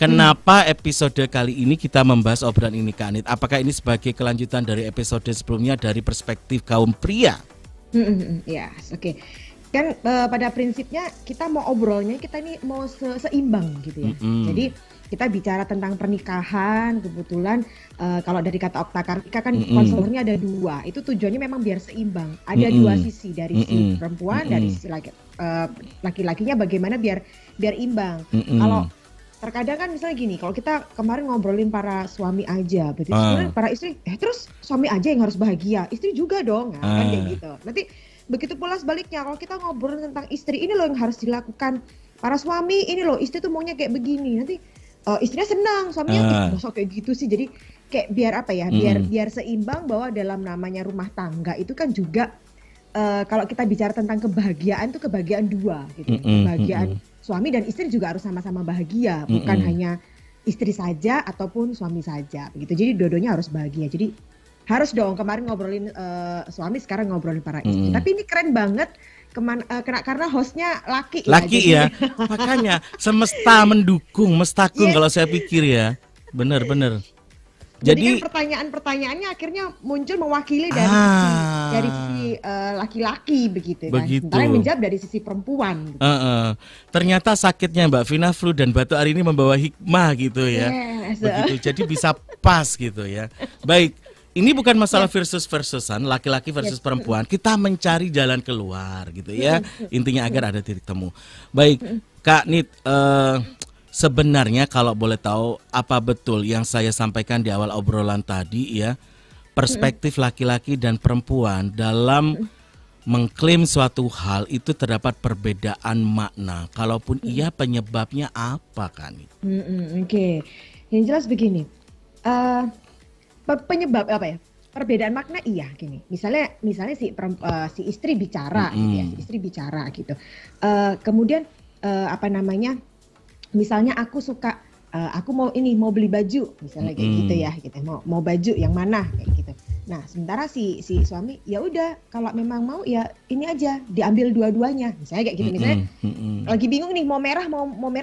Kenapa episode kali ini kita membahas obrolan ini, Kak Anit? Apakah ini sebagai kelanjutan dari episode sebelumnya dari perspektif kaum pria? Ya, oke. Kan pada prinsipnya kita mau obrolnya kita ini mau seimbang gitu ya. Jadi kita bicara tentang pernikahan, kebetulan kalau dari kata Okta Kartika kan konselornya ada 2. Itu tujuannya memang biar seimbang. Ada 2 sisi, dari si perempuan, dari sisi laki-lakinya bagaimana biar imbang. Kalau terkadang kan misalnya gini, kalau kita kemarin ngobrolin para suami aja, berarti sebenarnya para istri, terus suami aja yang harus bahagia, istri juga dong, kan kayak gitu. Nanti begitu pula sebaliknya, kalau kita ngobrol tentang istri, ini loh yang harus dilakukan para suami, ini loh istri tuh maunya kayak begini, nanti istrinya senang, suaminya masa kayak gitu sih. Jadi kayak biar apa ya, biar seimbang, bahwa dalam namanya rumah tangga itu kan juga kalau kita bicara tentang kebahagiaan itu kebahagiaan 2 gitu, kebahagiaan suami dan istri juga harus sama-sama bahagia, bukan hanya istri saja ataupun suami saja begitu. Jadi dua-duanya harus bahagia. Jadi harus dong, kemarin ngobrolin suami, sekarang ngobrolin para istri. Tapi ini keren banget karena hostnya laki ya. Makanya semesta mendukung, mestakung kalau saya pikir ya. Bener. Jadi kan pertanyaan-pertanyaannya akhirnya muncul mewakili dari sisi laki-laki begitu kan. Sementara yang menjawab dari sisi perempuan. Gitu. Ternyata sakitnya Mbak Vina flu dan batuk hari ini membawa hikmah gitu ya. Begitu. Jadi bisa pas gitu ya. Baik, ini bukan masalah versus-versusan, laki-laki versus perempuan. Kita mencari jalan keluar gitu ya. Intinya agar ada titik temu. Baik, Kak Nit, sebenarnya kalau boleh tahu, apa betul yang saya sampaikan di awal obrolan tadi ya, perspektif laki-laki dan perempuan dalam mengklaim suatu hal itu terdapat perbedaan makna. Kalaupun iya, penyebabnya apa, kan? Oke. Yang jelas begini, penyebab apa ya? Perbedaan makna iya gini. Misalnya si istri bicara gitu ya, si istri bicara gitu. Kemudian misalnya aku suka, aku mau beli baju, misalnya kayak gitu ya, gitu. Mau baju yang mana kayak gitu. Nah, sementara si suami ya udah, kalau memang mau ya ini aja diambil dua-duanya, misalnya kayak gitu. Misalnya lagi bingung nih mau merah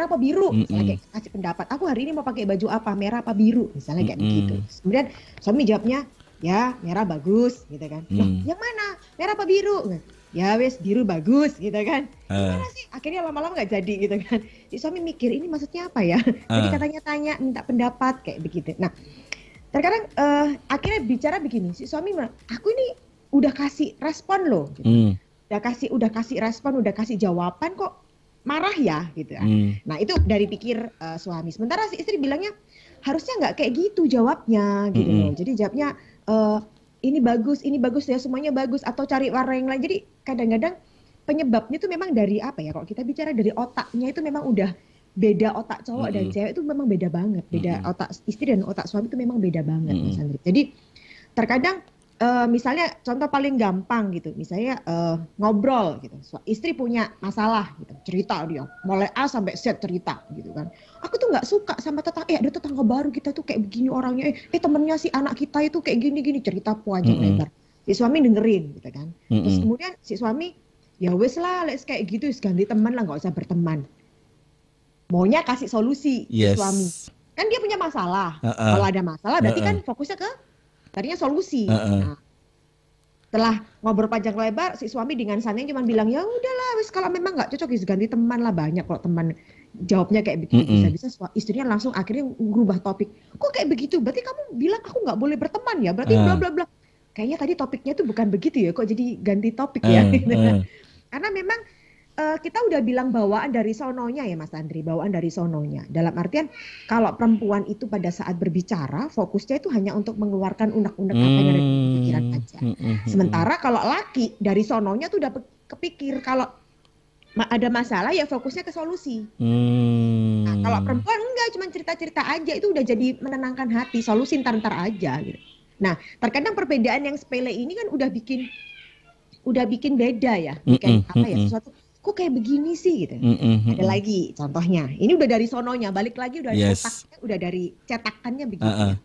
apa biru, misalnya kayak kasih pendapat. Aku hari ini mau pakai baju apa, merah apa biru, misalnya kayak begitu. Kemudian suami jawabnya ya merah bagus, gitu kan. Loh, yang mana, merah apa biru? Ya wes biru bagus gitu kan. Gimana sih? Akhirnya lama-lama gak jadi gitu kan. Si suami mikir ini maksudnya apa ya. Jadi katanya tanya, minta pendapat kayak begitu. Nah terkadang akhirnya bicara begini. Si suami bilang, aku ini udah kasih respon loh gitu. Udah kasih respon, udah kasih jawaban kok marah ya gitu ya. Nah itu dari pikir suami. Sementara si istri bilangnya harusnya gak kayak gitu jawabnya gitu loh. Jadi jawabnya ini bagus ya, semuanya bagus, atau cari warna yang lain. Jadi kadang-kadang penyebabnya itu memang dari apa ya, kalau kita bicara dari otaknya itu memang udah beda, otak cowok dan cewek itu memang beda banget. Beda otak istri dan otak suami itu memang beda banget, Mas Andri. Jadi terkadang misalnya contoh paling gampang gitu, misalnya ngobrol gitu, istri punya masalah gitu, cerita dia mulai A sampai Z cerita gitu kan. Aku tuh nggak suka sama ada tetangga baru kita tuh kayak begini orangnya, temennya si anak kita itu kayak gini cerita panjang lebar. Si suami dengerin gitu kan. Terus kemudian si suami ya wes lah, kayak gitu ganti teman lah, nggak usah berteman. Maunya kasih solusi si suami. Kan dia punya masalah. Kalau ada masalah berarti kan fokusnya ke tadinya solusi. Nah, setelah ngobrol panjang lebar, si suami dengan santai cuma bilang ya udahlah, wis kalau memang nggak cocok ganti teman lah, banyak kok teman. Jawabnya kayak begitu. Bisa istrinya langsung akhirnya ngubah topik. Kok kayak begitu? Berarti kamu bilang aku nggak boleh berteman ya? Berarti bla bla bla. Kayaknya tadi topiknya itu bukan begitu ya? Kok jadi ganti topik ya? Karena memang kita udah bilang bawaan dari sononya ya Mas Andri, bawaan dari sononya. Dalam artian kalau perempuan itu pada saat berbicara fokusnya itu hanya untuk mengeluarkan unek-unek apa yang ada di pikiran aja. Sementara kalau laki dari sononya tuh udah kepikir kalau ada masalah ya fokusnya ke solusi. Nah kalau perempuan enggak, cuma cerita-cerita aja, itu udah jadi menenangkan hati, solusi ntar aja gitu. Nah terkadang perbedaan yang sepele ini kan udah bikin beda ya, bikin apa ya, sesuatu kok kayak begini sih gitu. Ada lagi contohnya, ini udah dari sononya, balik lagi udah cetaknya, udah dari cetakannya begitu.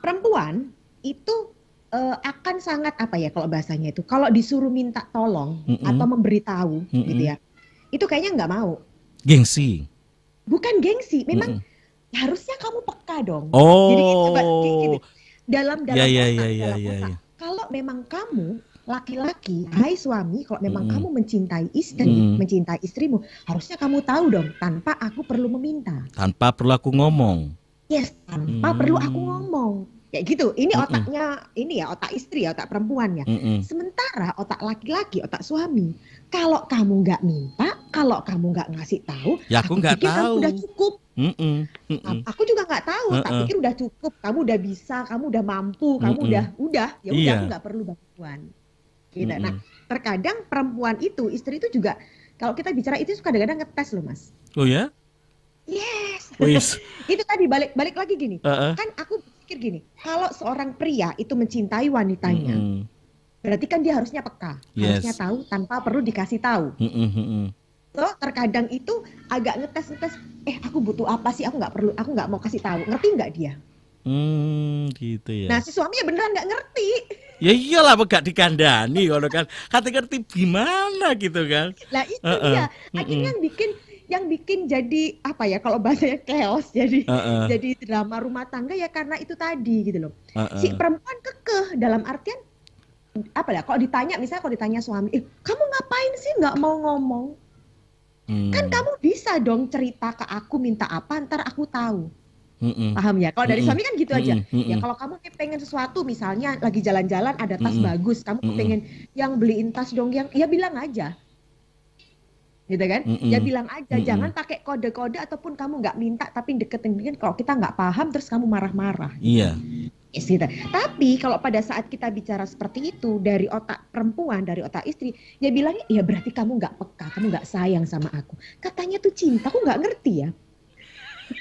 Perempuan itu akan sangat apa ya kalau bahasanya itu, kalau disuruh minta tolong atau memberitahu gitu ya, itu kayaknya nggak mau. Gengsi. Bukan gengsi, memang harusnya kamu peka dong. Jadi coba gini, Oh, dalam ya ya ya otak, ya ya ya. kalau memang kamu laki-laki, hai suami, kalau memang Mm-mm. kamu mencintai istri, Mm-mm. mencintai istrimu, harusnya kamu tahu dong tanpa aku perlu meminta. Tanpa perlu aku ngomong. Yes, tanpa perlu aku Hmm. ngomong. Kayak gitu. Ini Mm-mm. otaknya, ini ya otak istri ya, otak perempuan ya. Mm-mm. Sementara otak laki-laki, otak suami, kalau kamu nggak minta, kalau kamu nggak ngasih tahu, Ya aku aku nggak pikir kamu udah tahu. cukup. Mm-mm. Mm-mm. Aku juga nggak tahu, tak Uh-uh. pikir udah cukup, kamu udah bisa, kamu udah mampu, kamu Mm-mm. ya udah aku Iya. nggak perlu bantuan. Gitu. Nah, Mm-mm. terkadang perempuan itu, istri itu juga, kalau kita bicara itu suka kadang-kadang ngetes loh mas. Oh ya? Yes, Wis. itu tadi balik lagi gini. Uh-uh. Kan aku pikir gini, kalau seorang pria itu mencintai wanitanya, Mm-mm. berarti kan dia harusnya peka, harusnya Yes. tahu tanpa perlu dikasih tahu. Mm-mm. Mm-mm. So terkadang itu agak ngetes, aku butuh apa sih? Aku nggak mau kasih tahu. Ngerti nggak dia? Gitu ya. Nah si suami ya beneran nggak ngerti. Ya iyalah gak dikandani kalau kan. Kata ngerti gimana gitu kan. Lah itu Uh-uh. dia. Akhirnya yang bikin jadi apa ya? Kalau bahasanya chaos, jadi Uh-uh. jadi drama rumah tangga ya karena itu tadi gitu loh. Si Uh-uh. perempuan kekeh dalam artian apa ya? Kalau ditanya suami, kamu ngapain sih nggak mau ngomong? Kan Mm. kamu bisa dong cerita ke aku minta apa, ntar aku tahu. Mm-mm. Paham ya? Kalau dari Mm-mm. suami kan gitu aja. Mm-mm. Ya Mm-mm. kalau kamu pengen sesuatu, misalnya lagi jalan-jalan ada tas Mm-mm. bagus, kamu Mm-mm. pengen yang beliin tas dong yang, ya bilang aja. Gitu kan? Mm-mm. Ya bilang aja, Mm-mm. jangan pakai kode-kode ataupun kamu nggak minta tapi deketin kalau kita nggak paham terus kamu marah-marah. Iya. Yes, gitu. Tapi kalau pada saat kita bicara seperti itu dari otak perempuan, dari otak istri, ya bilangnya ya berarti kamu nggak peka, kamu nggak sayang sama aku. Katanya tuh cinta, aku nggak ngerti ya.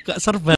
Kok serba